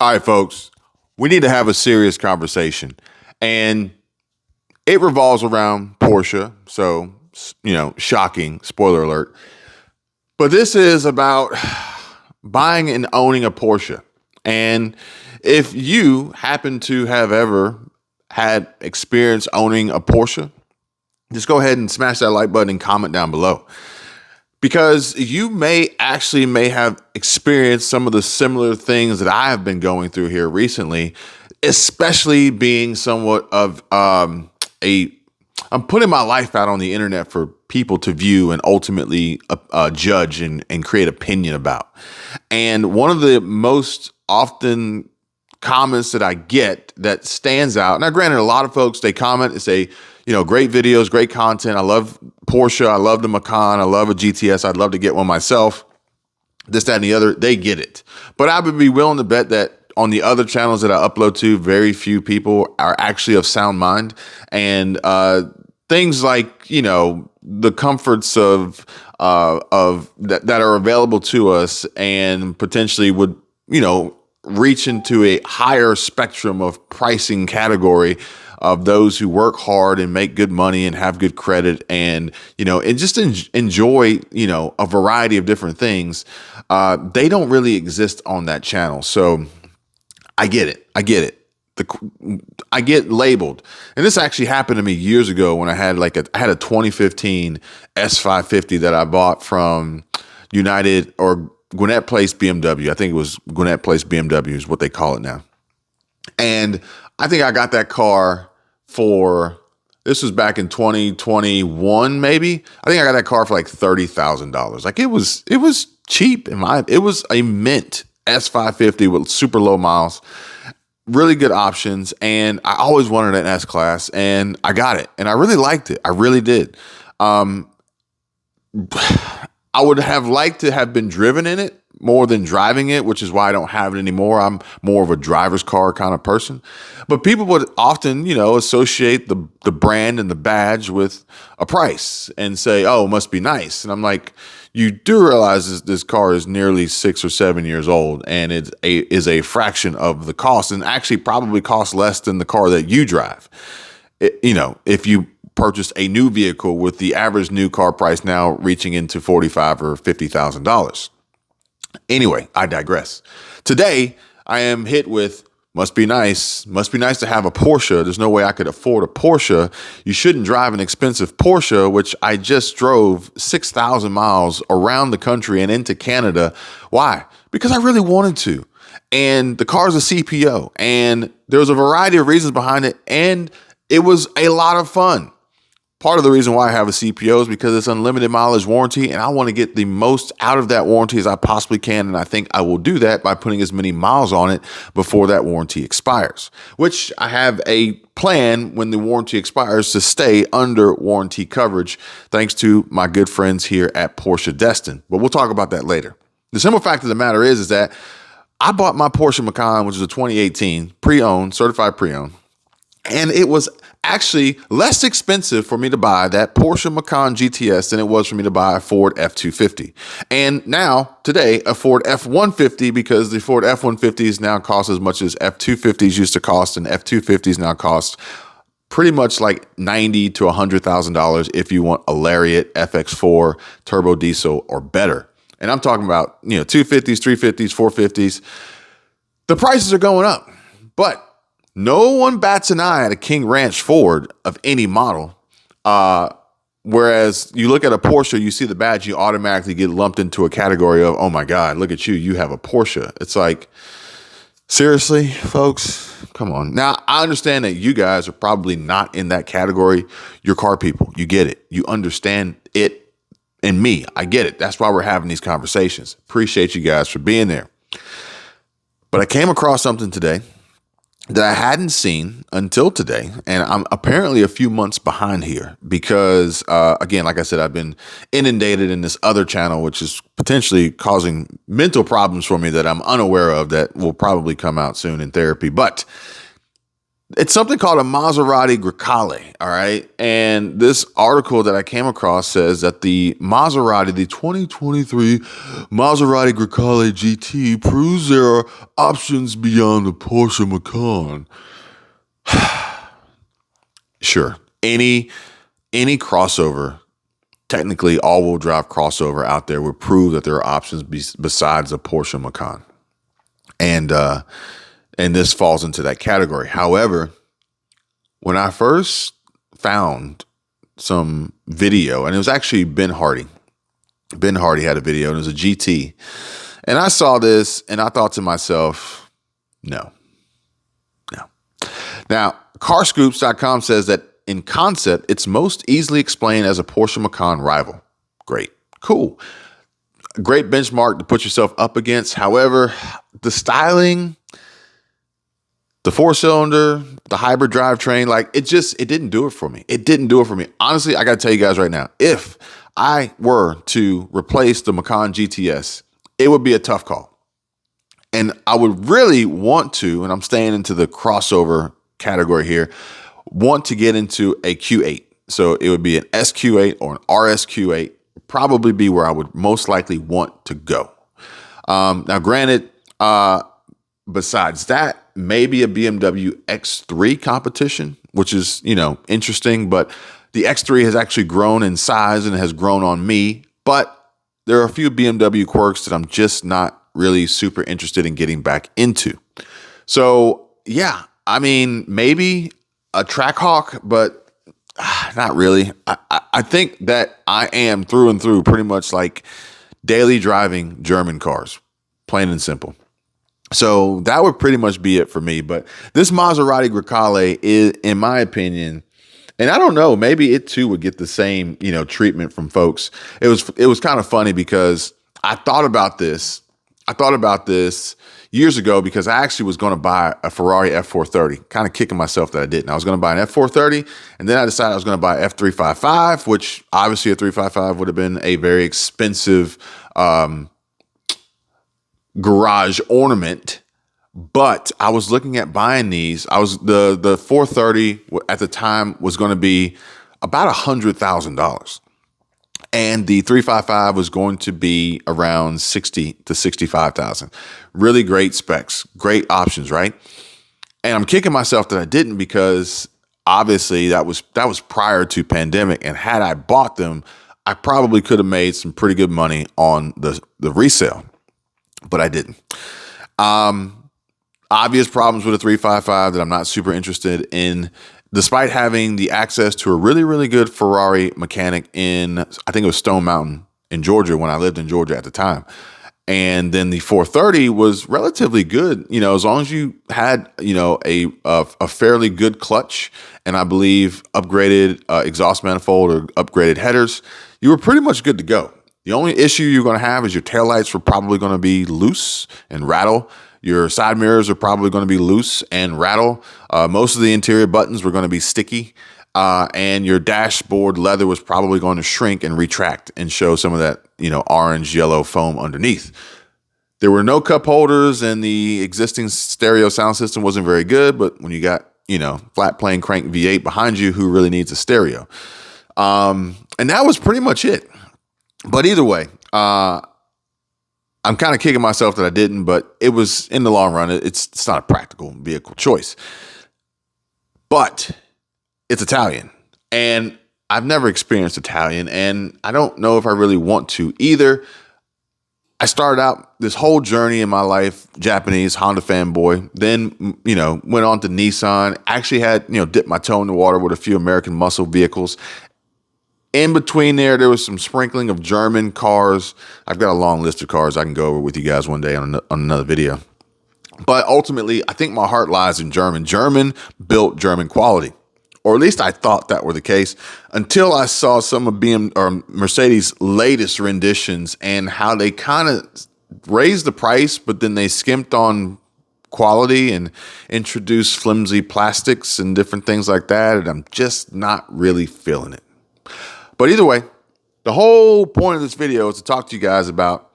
All right, folks, we need to have a serious conversation. And it revolves around Porsche. So, shocking, spoiler alert. But this is about buying and owning a Porsche. And if you happen to have ever had experience owning a Porsche, just go ahead and smash that like button and comment down below. Because you may have experienced some of the similar things that I have been going through here recently, especially being somewhat of I'm putting my life out on the internet for people to view and ultimately judge and create opinion about. And one of the most often comments that I get that stands out. Now, granted, a lot of folks, they comment and say, great videos, great content. I love Porsche. I love the Macan. I love a GTS. I'd love to get one myself. This, that, and the other. They get it. But I would be willing to bet that on the other channels that I upload to, very few people are actually of sound mind. And things like, the comforts of that are available to us and potentially would, reach into a higher spectrum of pricing category of those who work hard and make good money and have good credit and, and just enjoy, a variety of different things. They don't really exist on that channel. So I get it. I get labeled. And this actually happened to me years ago when I had a 2015 S550 that I bought from United or Gwinnett Place BMW. I think it was Gwinnett Place BMW is what they call it now. And I think I got that car this was back in 2021, maybe. I think I got that car for like $30,000. Like it was cheap. It was a mint S550 with super low miles, really good options. And I always wanted an S class and I got it. And I really liked it. I really did. I would have liked to have been driven in it more than driving it, which is why I don't have it anymore. I'm more of a driver's car kind of person. But people would often, associate the brand and the badge with a price and say, oh, it must be nice. And I'm like, you do realize this car is nearly 6 or 7 years old and it is a fraction of the cost and actually probably costs less than the car that you drive. If you purchased a new vehicle with the average new car price now reaching into $45,000 or $50,000. Anyway, I digress. Today, I am hit with must be nice to have a Porsche. There's no way I could afford a Porsche. You shouldn't drive an expensive Porsche, which I just drove 6,000 miles around the country and into Canada. Why? Because I really wanted to. And the car's a CPO and there's a variety of reasons behind it. And it was a lot of fun. Part of the reason why I have a CPO is because it's unlimited mileage warranty and I want to get the most out of that warranty as I possibly can. And I think I will do that by putting as many miles on it before that warranty expires, which I have a plan when the warranty expires to stay under warranty coverage, thanks to my good friends here at Porsche Destin. But we'll talk about that later. The simple fact of the matter is that I bought my Porsche Macan, which is a 2018 pre-owned, certified pre-owned. And it was actually less expensive for me to buy that Porsche Macan GTS than it was for me to buy a Ford F-250. And now, today, a Ford F-150, because the Ford F-150s now cost as much as F-250s used to cost, and F-250s now cost pretty much like $90,000 to $100,000 if you want a Lariat FX4 turbo diesel or better. And I'm talking about, 250s, 350s, 450s. The prices are going up, but no one bats an eye at a King Ranch Ford of any model. Whereas you look at a Porsche, you see the badge, you automatically get lumped into a category of, oh my God, look at you, you have a Porsche. It's like, seriously, folks, come on. Now, I understand that you guys are probably not in that category. You're car people. You get it. You understand it. And me, I get it. That's why we're having these conversations. Appreciate you guys for being there. But I came across something today that I hadn't seen until today. And I'm apparently a few months behind here because, again, like I said, I've been inundated in this other channel, which is potentially causing mental problems for me that I'm unaware of that will probably come out soon in therapy. But It's something called a Maserati Grecale, all right? And this article that I came across says that the 2023 Maserati Grecale GT proves there are options beyond the Porsche Macan. Sure, any crossover, technically all-wheel drive crossover out there would prove that there are options besides the Porsche Macan. And this falls into that category. However, when I first found some video, and it was actually Ben Hardy. Ben Hardy had a video, and it was a GT. And I saw this, and I thought to myself, no. Now, carscoops.com says that in concept, it's most easily explained as a Porsche Macan rival. Great. Cool. Great benchmark to put yourself up against. However, the styling, the 4-cylinder, the hybrid drivetrain, like it didn't do it for me. It didn't do it for me. Honestly, I got to tell you guys right now, if I were to replace the Macan GTS, it would be a tough call. And I would really want to, and I'm staying into the crossover category here, want to get into a Q8. So it would be an SQ8 or an RSQ8, probably be where I would most likely want to go. Now, granted, besides that, maybe a BMW X3 competition, which is, interesting, but the X3 has actually grown in size and has grown on me, but there are a few BMW quirks that I'm just not really super interested in getting back into. So yeah, I mean, maybe a Trackhawk, but not really. I think that I am through and through pretty much like daily driving German cars, plain and simple. So that would pretty much be it for me. But this Maserati Grecale is, in my opinion, and I don't know, maybe it too would get the same, treatment from folks. It was kind of funny because I thought about this years ago because I actually was going to buy a Ferrari F430, kind of kicking myself that I didn't. I was going to buy an F430, and then I decided I was going to buy F355, which obviously a 355 would have been a very expensive garage ornament. But I was looking at buying these. The 430 at the time was going to be about $100,000. And the 355 was going to be around 60 to 65,000. Really great specs, great options, right? And I'm kicking myself that I didn't because obviously that was prior to pandemic. And had I bought them, I probably could have made some pretty good money on the resale, but I didn't. Obvious problems with a 355 that I'm not super interested in, despite having the access to a really, really good Ferrari mechanic in, I think it was Stone Mountain in Georgia when I lived in Georgia at the time. And then the 430 was relatively good, as long as you had, a fairly good clutch and I believe upgraded exhaust manifold or upgraded headers, you were pretty much good to go. The only issue you're going to have is your taillights were probably going to be loose and rattle. Your side mirrors are probably going to be loose and rattle. Most of the interior buttons were going to be sticky. And your dashboard leather was probably going to shrink and retract and show some of that, orange, yellow foam underneath. There were no cup holders and the existing stereo sound system wasn't very good. But when you got, flat plane crank V8 behind you, who really needs a stereo? And that was pretty much it. But either way, I'm kind of kicking myself that I didn't, but it was, in the long run, it's not a practical vehicle choice. But it's Italian, and I've never experienced Italian, and I don't know if I really want to either. I started out this whole journey in my life, Japanese Honda fanboy, then, went on to Nissan, actually had, dipped my toe in the water with a few American muscle vehicles. In between there was some sprinkling of German cars. I've got a long list of cars I can go over with you guys one day on another video. But ultimately, I think my heart lies in German. German built German quality. Or at least I thought that were the case until I saw some of Mercedes' latest renditions and how they kind of raised the price, but then they skimped on quality and introduced flimsy plastics and different things like that. And I'm just not really feeling it. But either way, the whole point of this video is to talk to you guys about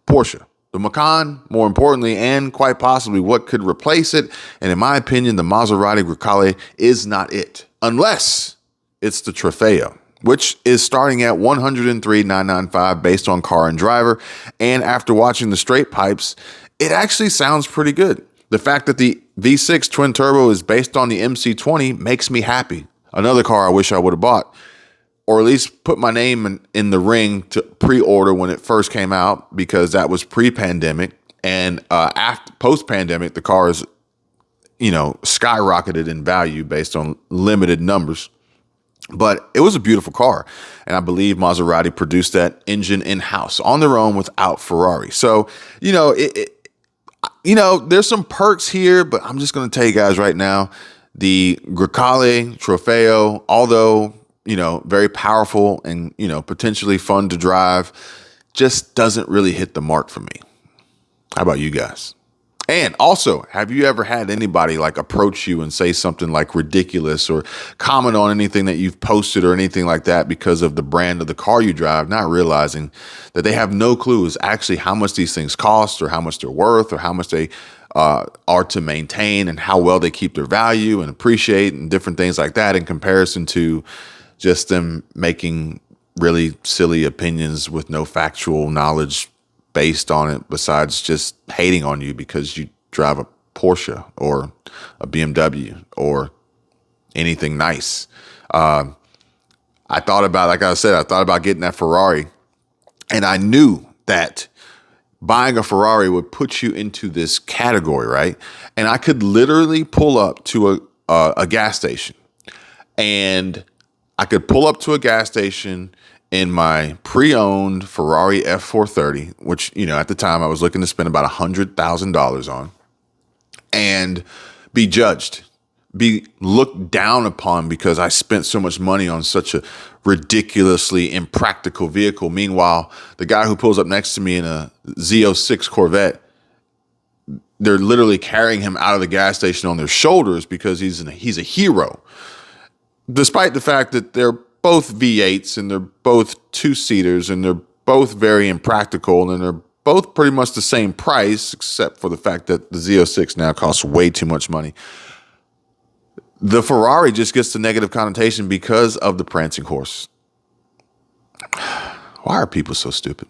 Porsche, the the Macan, more importantly, and quite possibly what could replace it. And in my opinion, the Maserati Grecale is not it, unless it's the Trofeo, which is starting at $103,995 based on car and driver. And after watching the straight pipes, it actually sounds pretty good. The fact that the V6 twin turbo is based on the MC20 makes me happy. Another car I wish I would have bought, or at least put my name in the ring to pre-order when it first came out, because that was pre-pandemic. And after post-pandemic, the car is, skyrocketed in value based on limited numbers. But it was a beautiful car. And I believe Maserati produced that engine in-house on their own without Ferrari. So, there's some perks here, but I'm just going to tell you guys right now, the Grecale Trofeo, although, very powerful and, potentially fun to drive, just doesn't really hit the mark for me. How about you guys? And also, have you ever had anybody approach you and say something ridiculous or comment on anything that you've posted or anything like that because of the brand of the car you drive, not realizing that they have no clue is actually how much these things cost or how much they're worth or how much they are to maintain and how well they keep their value and appreciate and different things like that in comparison to just them making really silly opinions with no factual knowledge based on it, besides just hating on you because you drive a Porsche or a BMW or anything nice. I thought about getting that Ferrari, and I knew that buying a Ferrari would put you into this category, right? And I could literally pull up to a gas station, and I could pull up to a gas station in my pre-owned Ferrari F430, which, at the time I was looking to spend about $100,000 on, and be judged, be looked down upon because I spent so much money on such a ridiculously impractical vehicle. Meanwhile, the guy who pulls up next to me in a Z06 Corvette, they're literally carrying him out of the gas station on their shoulders because he's a hero, despite the fact that they're both V8s and they're both two-seaters and they're both very impractical and they're both pretty much the same price, except for the fact that the Z06 now costs way too much money. The Ferrari just gets the negative connotation because of the prancing horse. Why are people so stupid?